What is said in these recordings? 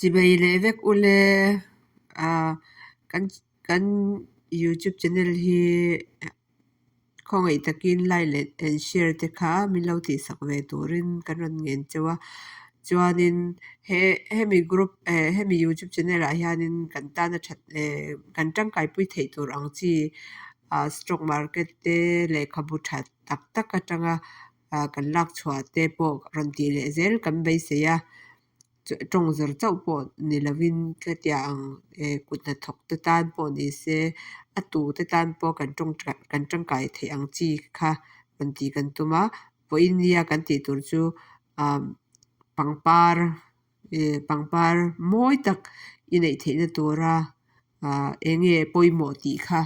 Chibay levek ule kan kan YouTube channel hi khongai takin lai let and share te kha milau ti sakve turin karon ngen chawa chuanin he mi group he mi YouTube channel a hianin kan ta na that kan tangkai pui thei tur ang chi stock market te le khabu that tak tak atanga kan lak chhuat te po ron ti le zel kan bei se ya trong zer chau po ni lovin ka tiang kutna thok te tan po ni se atu te tan po kan trong kai the ang chi kha kan ti kan tuma po india kan ti tur chu pangpar moi tak inei the na tura enge poimo ti kha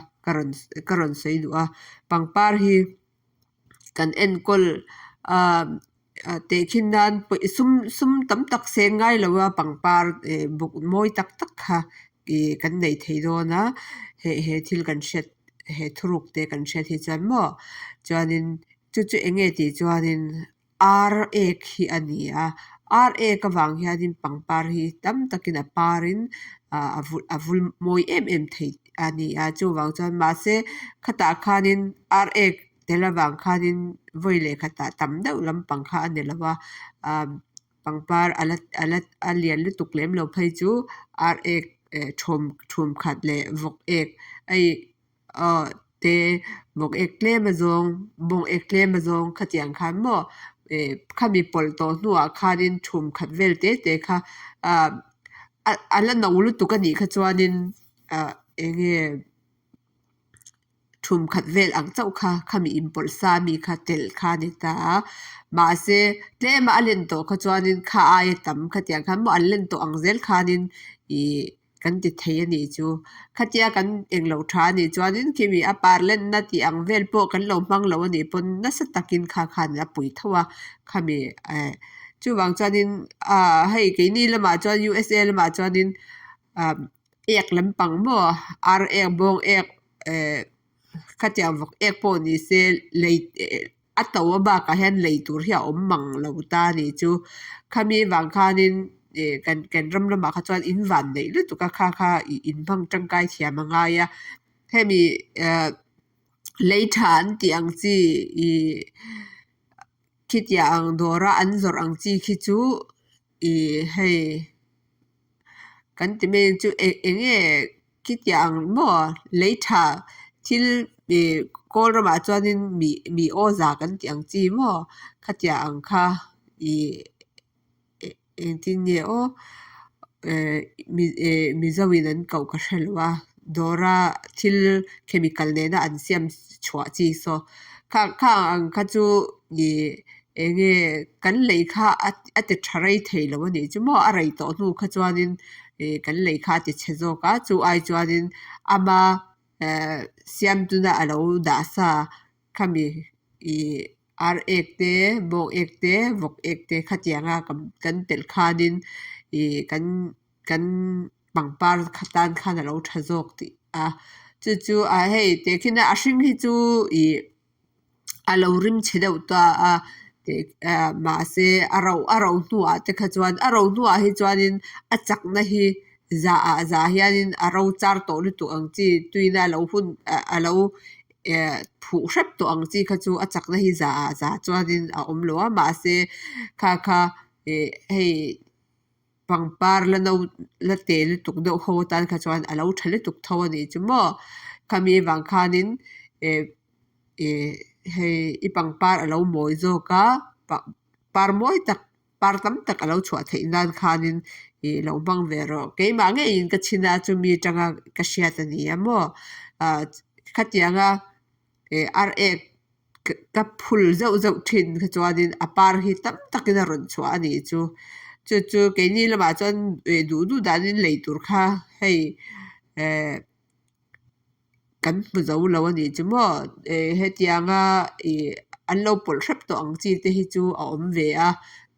karon sei du a pangpar hi kan enkol te khin nan sum tam tak se ngai lawa pangpar buk moi tak tak kha kan nei thei do na he thil kan shet he thuruk te kan shet hi chan mo chuanin chu enge ti chuanin ra hi ania ra ka wang hianin pangpar hi tam takin a parin avul moi em thei ani chu wang chuan ma se khata khanin ra telawang khanin voile khata tam deuh lampang kha anelawa pangpar alat alian lu tuklem lo phei chu ra thum khat le vok ek ai te vok ek tlem azong bong ek tlem azong khatiang khan mo khami pol to nuwa khanin thum khat vel te kha ala nawlu tukani kha chuanin enge thum khat vel ang chau kha khami impol sa mi kha tel kha ni ta ma se tlema alen to kha chuanin kha ai tam khatiang khan mo alen to angzel khanin I kan ti thei ani chu khatia kan englo tha ni chuanin kimi a parlen na ti angvel po kan lo mang lo ani pon na sa takin kha khan la pui thawa khami chu wang chuanin hei ke ni lama chuan USA lama chuanin ek lampang mo ra bong ek khatiang vok ek po ni se lei atawa ba ka hen lei tur hi om mang lo ta ni chu khami wang khanin kan ramlama kha chuan in van nei lu tu ka kha in bang tangkai thiam anga ya hemi lei than ti ang chi khitia ang dora anzor ang chi khi chu hei kan ti me chu enge khitia ang mo lei tha thil kol rama chuanin mi oza kan ti ang chi mo khatia ang kha tin ye o mi zawin an kau ka hrelwa dora thil chemical ne na an siam chua chi so kha ang kha chu enge kan lei kha ate tharai thei lo ni chu mo arai to nu kha chuanin kan lei kha ti chezo ka chu ai chuanin ama siam tu na alo da sa khami ar ekte bok ekte vok ekte khatianga kan tel khanin kan pangpar khatan khan alo thazok ti chu hei te khina ashing hi chu alo rim chedeu ta ma se aro nuwa te kha chuan aro nuwa hi chuanin achak na hi za hianin aro char to lu tu ang chi tuina lo hun alo phu hrep to ang chi kha chu achak na hi za chuanin a om lo ma se kha hei pangpar la te lu tuk do ho tan kha chuan alo thale tuk thaw ni chu mo khami wang khanin hei I pangpar alo moi zo ka par moi tak par tam tak alo chua thei nan khanin lo bang vero ke ma nge in ka china chu mi tanga ka hria ta ni amo khatianga ra ka phul zo thin kha chuanin apar hi tam takina ron chua ani chu ke ni lama chuan du danin leitur kha hei kan mu zo lo ani chu mo hetianga an lo pol hrep to ang chi te hi chu a om ve a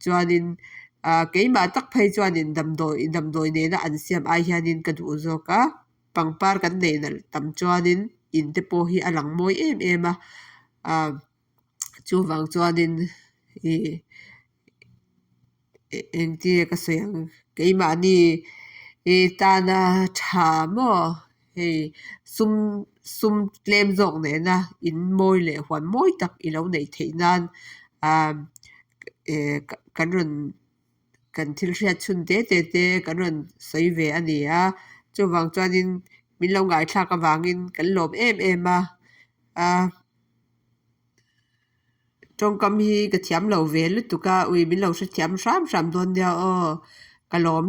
chuanin keima tak phei chuanin damdoi ne na an siam ai hianin ka du zo ka pangpar kan nei na tam chuanin in te po hi alang moi em a chu wang chuanin engti ka soyang keimah ni tana tha mo hei sum tlem zawng nena in mawi leh huan mawi tak i lo nei theih nan kan rawn kan thil hriat chhun te kan rawn sawi ve a ni a chuwang chuanin min lo ngai thlak awangin kan lawm em a tawngkam hi ka thiam lo ve lutuk a ui min lo hre thiam hram dawn nia ka lawm